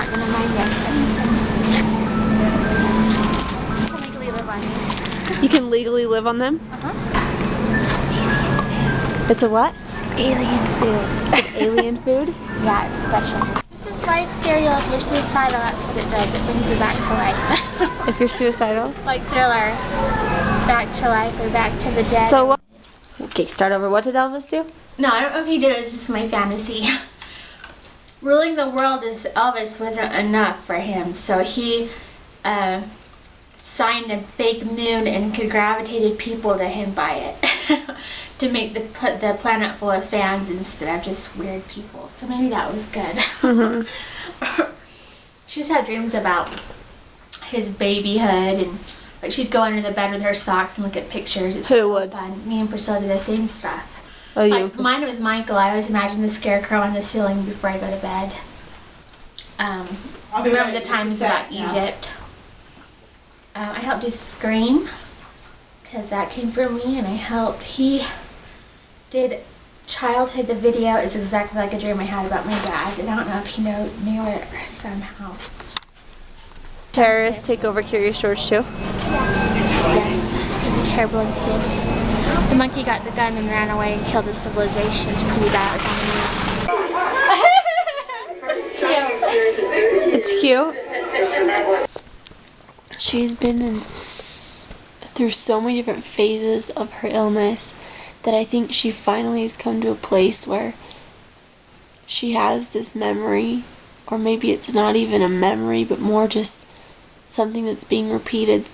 not going to mind us having some. I can legally live on these. You can legally live on them? Uh-huh. It's a what? Alien food. Alien food? Yeah, it's special. This is life cereal. If you're suicidal, that's what it does. It brings you back to life. If you're suicidal? Like Thriller. Back to life or back to the dead. So what? Okay, start over. What did Elvis do? No, I don't know if he did it. It's just my fantasy. Ruling the world as Elvis wasn't enough for him, so he signed a fake moon and could gravitated people to him by it to make the planet full of fans instead of just weird people. So maybe that was good. Mm-hmm. She's had dreams about his babyhood, and like she'd go into the bed with her socks and look at pictures. It's so would? fun. Me and Priscilla do the same stuff. Oh, you? Like mine with Michael, I always imagine the scarecrow on the ceiling before I go to bed. Remember the times about Egypt. I helped do Scream, because that came from me, and he did Childhood. The video is exactly like a dream I had about my dad, and I don't know if he knew it somehow. Terrorists take over Curious George too? Yes, it was a terrible incident. The monkey got the gun and ran away and killed his civilization. It's pretty bad. It was on the news. It's cute. She's been through so many different phases of her illness that I think she finally has come to a place where she has this memory, or maybe it's not even a memory, but more just something that's being repeated.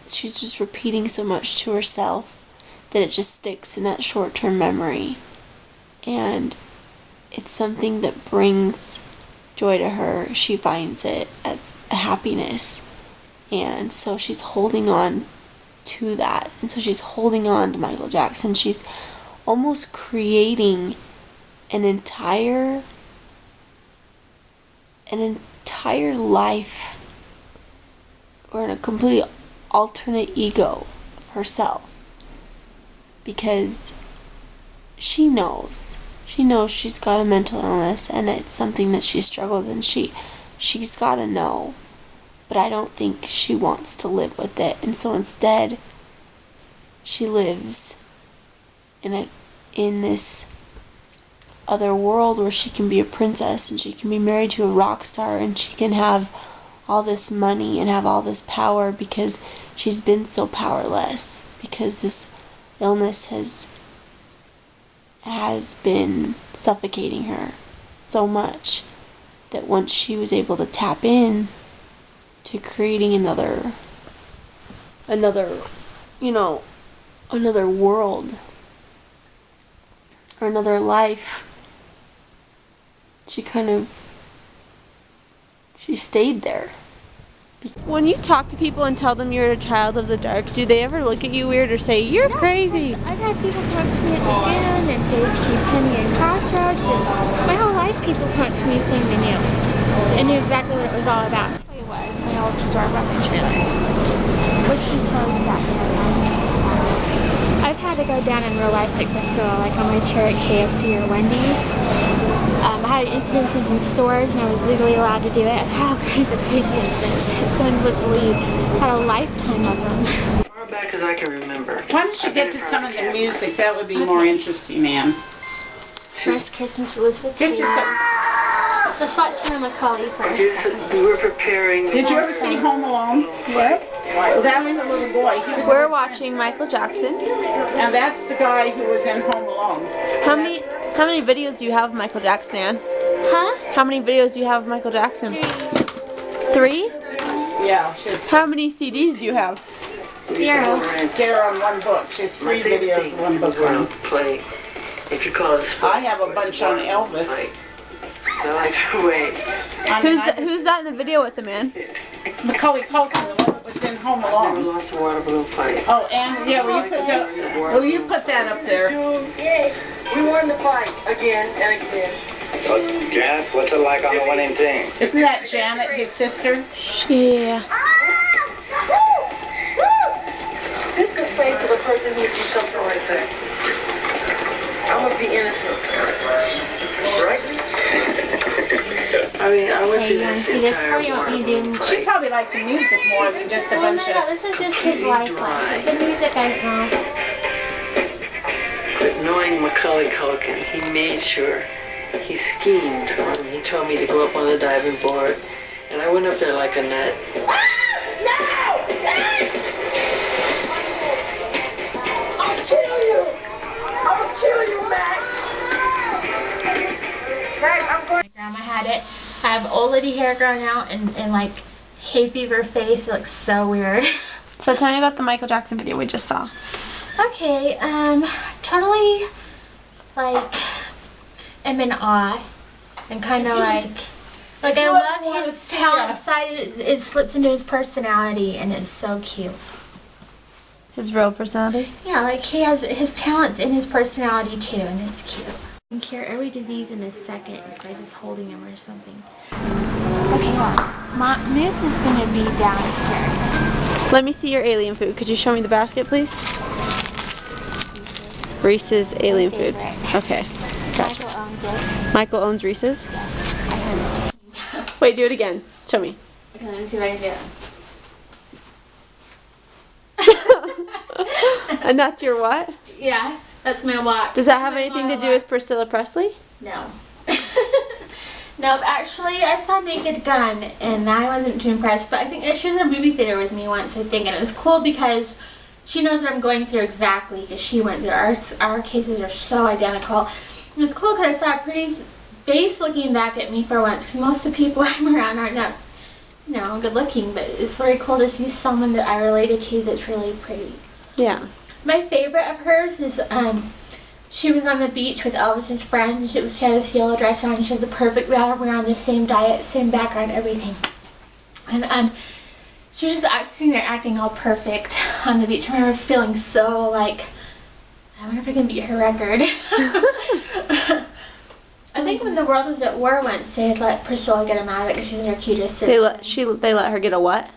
She's just repeating so much to herself that it just sticks in that short-term memory. And it's something that brings joy to her. She finds it as a happiness. And so she's holding on to that. And so she's holding on to Michael Jackson. She's almost creating an entire life, or a complete alternate ego of herself. Because she knows she's got a mental illness, and it's something that she struggled, and she's got to know. But I don't think she wants to live with it, and so instead she lives in this other world where she can be a princess, and she can be married to a rock star, and she can have all this money and have all this power because she's been so powerless, because this illness has been suffocating her so much that once she was able to tap in to creating another world or another life, she stayed there. When you talk to people and tell them you're a child of the dark, do they ever look at you weird or say, you're crazy? I've had people talk to me at the Inn and JCPenney and Crossroads, and my whole life people come up to me saying they knew. They knew exactly what it was all about. It was my old store by my trailer. Which she chose that I've had to go down in real life like Priscilla, like on my chair at KFC or Wendy's. I had incidences in stores, and I was legally allowed to do it. I've had all kinds of crazy incidents. It's going to believe. Had a lifetime of them. As far back as I can remember. Why don't you get to some of the music? That would be more interesting, Ann. First Christmas Elizabeth. Get to some. Let's watch Hannah Macaulay first. Okay, so we were preparing. Did you ever see Home Alone? What? Well, that's the little boy. We're watching Michael Jackson. And that's the guy who was in Home Alone. How many videos do you have of Michael Jackson, Ann? Huh? How many videos do you have of Michael Jackson? 3? Yeah, she's How many CDs do you have? 0. Zero in one book. She has 3 videos in one book. Play, if you call it a sport. I have a bunch on Elvis. I like the way. Who's that in the video with the man? Macaulay Culkin, the one that was in Home Never Alone. lost a water balloon fight. Oh, and yeah, will you put that up there? We won the fight again and again. So, Janet, what's it like on the winning team? Isn't that Janet, his sister? Yeah. This could play for the person who did something like that. I'm gonna be innocent. Right? I mean, I went Hey, through you want to this see this entire for you? Want me to do? war She probably liked the music more than just a Well, bunch no, of. this is just his life. Like, the music I know. But knowing Macaulay Culkin, he made sure he schemed when he told me to go up on the diving board, and I went up there like a nut. I'll kill you! I'll kill you, Max! Max, I'm going. My grandma had it. I have old lady hair growing out and like hay fever face. It looks so weird. So tell me about the Michael Jackson video we just saw. Okay, totally like am in awe and kind of like I love his talent side. It slips into his personality and it's so cute. His real personality? Yeah, like he has his talent in his personality too, and it's cute. I can cure every disease in a second by just holding him or something. Okay, my moose is gonna be down here. Let me see your alien food. Could you show me the basket, please? Reese's alien food. favorite. Okay. Gotcha. Michael owns it. Michael owns Reese's? Yes, I heard it. Wait, do it again. Show me. Okay, let me see if I can do it. And that's your what? Yeah, that's my watch. Does that have That's anything my to do watch. with Priscilla Presley? No. Nope, actually I saw Naked Gun and I wasn't too impressed, but I think she was in a movie theater with me once, I think, and it was cool because she knows what I'm going through exactly because she went through our cases are so identical. And it's cool because I saw a pretty face looking back at me for once because most of the people I'm around aren't that, you know, good looking, but it's very cool to see someone that I related to that's really pretty. Yeah. My favorite of hers is she was on the beach with Elvis's friends. She had this yellow dress on. She had the perfect pattern. We were on the same diet, same background, everything. And she was just sitting there acting all perfect on the beach. I remember feeling so like, I wonder if I can beat her record. I think when the world was at war once, they had let Priscilla get him out of it because she was their cutest citizen. They let her get a what?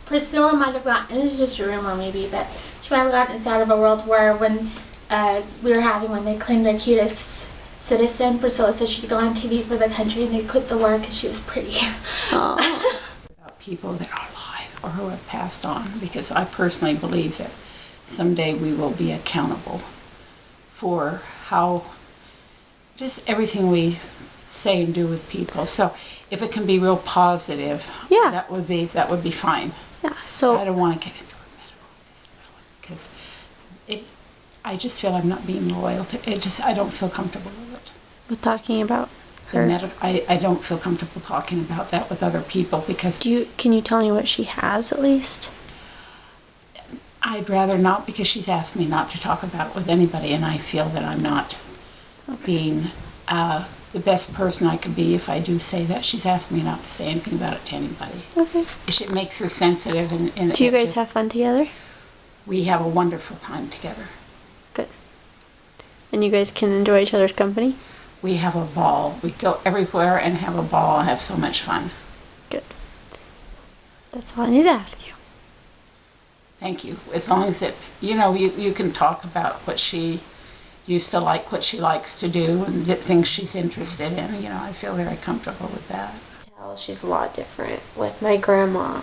Priscilla might have gotten, this is just a rumor maybe, but she might have gotten us out of a world war when we were having when they claimed their cutest citizen. Priscilla said she'd go on TV for the country and they quit the war because she was pretty. Oh. About people that are alive or who have passed on, because I personally believe that someday we will be accountable for how just everything we say and do with people. So if it can be real positive, Yeah. that would be fine. Yeah. I So don't want to get into a medical disability because I just feel I'm not being loyal to it. I don't feel comfortable with it. we're talking about her. I don't feel comfortable talking about that with other people because Can you tell me what she has at least? I'd rather not, because she's asked me not to talk about it with anybody, and I feel that I'm not being the best person I could be if I do say that. She's asked me not to say anything about it to anybody. Okay. It makes her sensitive. And Do you guys have fun together? We have a wonderful time together. Good. And you guys can enjoy each other's company? We have a ball. We go everywhere and have a ball and have so much fun. Good. That's all I need to ask you. Thank you. As long as you can talk about what she used to like, what she likes to do, and the things she's interested in. I feel very comfortable with that. She's a lot different with my grandma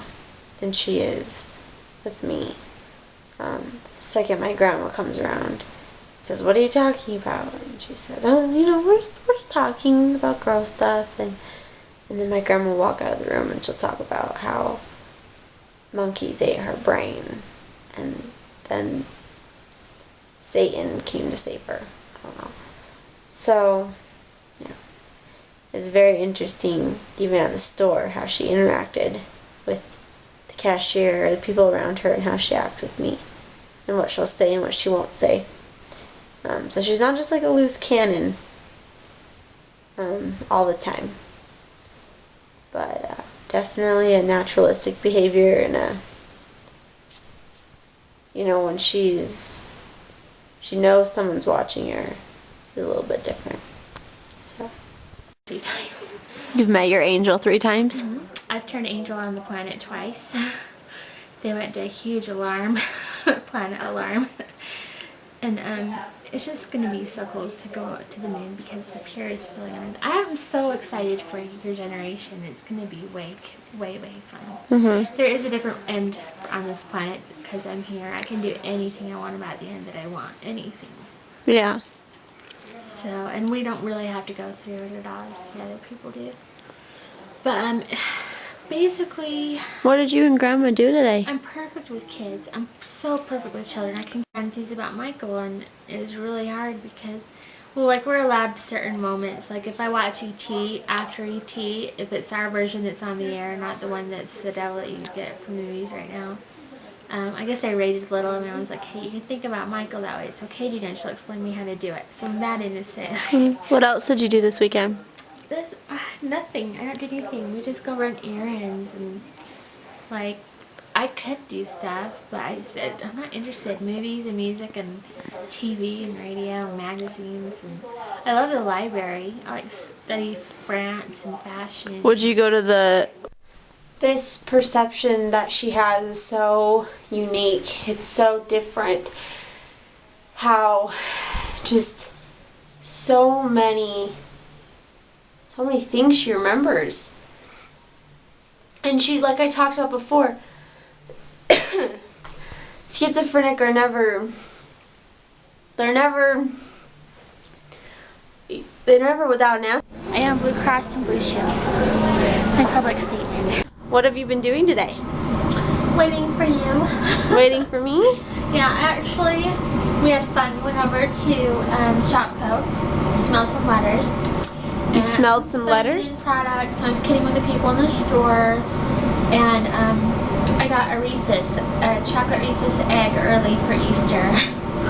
than she is with me. The second my grandma comes around, says, "What are you talking about?" And she says, "Oh, we're just talking about girl stuff." And then my grandma will walk out of the room and she'll talk about how monkeys ate her brain, and then Satan came to save her. I don't know. So, yeah. It's very interesting, even at the store, how she interacted with the cashier or the people around her and how she acts with me and what she'll say and what she won't say. So she's not just like a loose cannon all the time. But definitely a naturalistic behavior and when she knows someone's watching her, it's a little bit different. So 3 times. you've met your angel 3 times? Mm-hmm. I've turned Angel on the planet twice. They went to a huge alarm, planet alarm. And it's just gonna be so cool to go out to the moon because up here is really nice. I am so excited for your generation. It's gonna be way fun. There is a different end on this planet because I'm here. I can do anything I want about the end that I want. Anything. Yeah. So, and we don't really have to go through $100 the other people do. But basically, What did you and Grandma do today? I'm perfect with kids. I'm so perfect with children. I can fantasies about Michael, and it was really hard because, well, like, we're allowed certain moments. Like, if I watch E.T., after E.T., if it's our version that's on the air, not the one that's the devil that you get from the movies right now. I guess I rated a little, and I was like, hey, you can think about Michael that way. It's okay, Dina, and she'll explain me how to do it. So I'm that innocent. What else did you do this weekend? Nothing. I don't do anything. We just go run errands and, like, I could do stuff, but I said I'm not interested. Movies and music and TV and radio and magazines, and I love the library. I like study France and fashion. Would you go to This perception that she has is so unique. It's so different. How just so many things she remembers. And she, like I talked about before, schizophrenic are they're never without an answer. I am Blue Cross and Blue Shield. My public statement. What have you been doing today? Waiting for you. Waiting for me? Yeah, actually, we had fun. We went over to Shopco, smelled some letters. You smelled some letters? Products. I was kidding with the people in the store, and I got a chocolate Reese's egg early for Easter.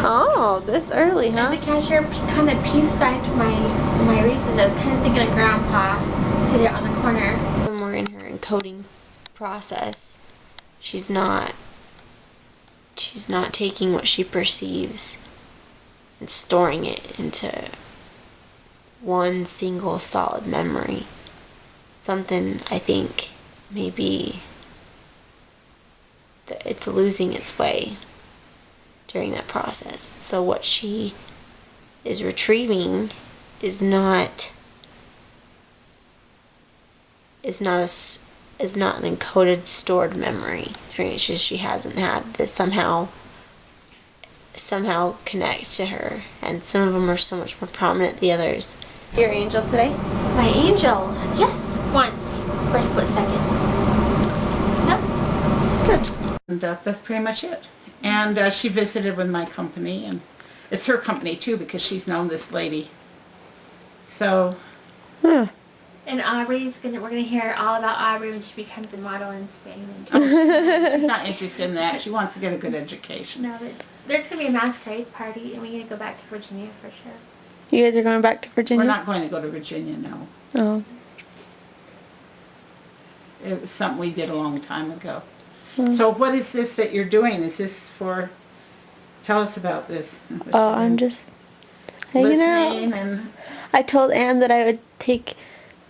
Oh, this early, huh? And the cashier kind of peace-signed my Reese's. I was kind of thinking of Grandpa sitting on the corner. When we're in her encoding process, she's not taking what she perceives and storing it into one single solid memory. Something, I think, maybe that it's losing its way during that process. So what she is retrieving is not an encoded, stored memory. It's just she hasn't had this somehow connect to her, and some of them are so much more prominent than the others. Your angel today? My angel, yes, once for a split second. Yep. Good. And that's pretty much it. And she visited with my company, and it's her company too because she's known this lady. So. And we're gonna hear all about Aubrey when she becomes a model in Spain. She's not interested in that. She wants to get a good education. No, but there's gonna be a masquerade party, and we're gonna go back to Virginia for sure. You guys are going back to Virginia? We're not going to go to Virginia, no. Oh. It was something we did a long time ago. So what is this that you're doing? Is this for... Tell us about this. Oh, I'm just hanging out. And I told Anne that I would take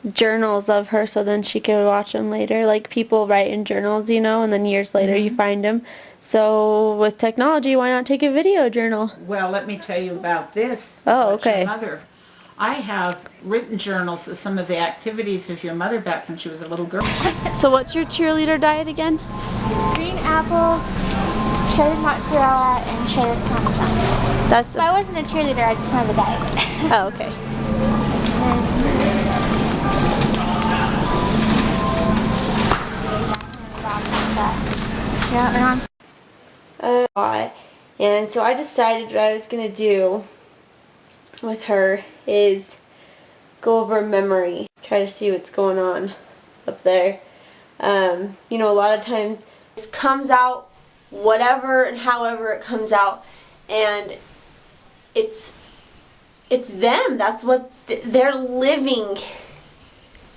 journals of her so then she could watch them later. Like, people write in journals, you know, and then years later you find them. So with technology, why not take a video journal? well, let me tell you about this. Oh, About your okay. mother. I have written journals of some of the activities of your mother back when she was a little girl. So what's your cheerleader diet again? Green apples, cheddar mozzarella, and cheddar parmesan. That's If I wasn't a cheerleader, I just have a diet. Oh, okay. Yeah, and I'm And so I decided what I was going to do with her is go over memory, try to see what's going on up there. You know, a lot of times it comes out whatever and however it comes out, and it's them. That's what they're living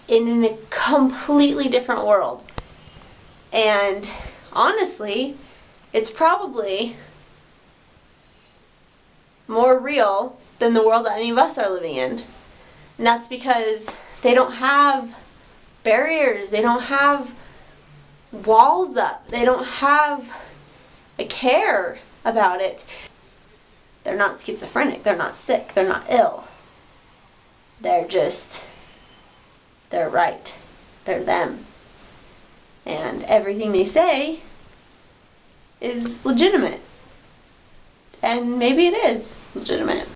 in a completely different world. And honestly, it's probably more real than the world that any of us are living in. And that's because they don't have barriers, they don't have walls up, they don't have a care about it. They're not schizophrenic, they're not sick, they're not ill. They're right. They're them. And everything they say is legitimate. And maybe it is legitimate.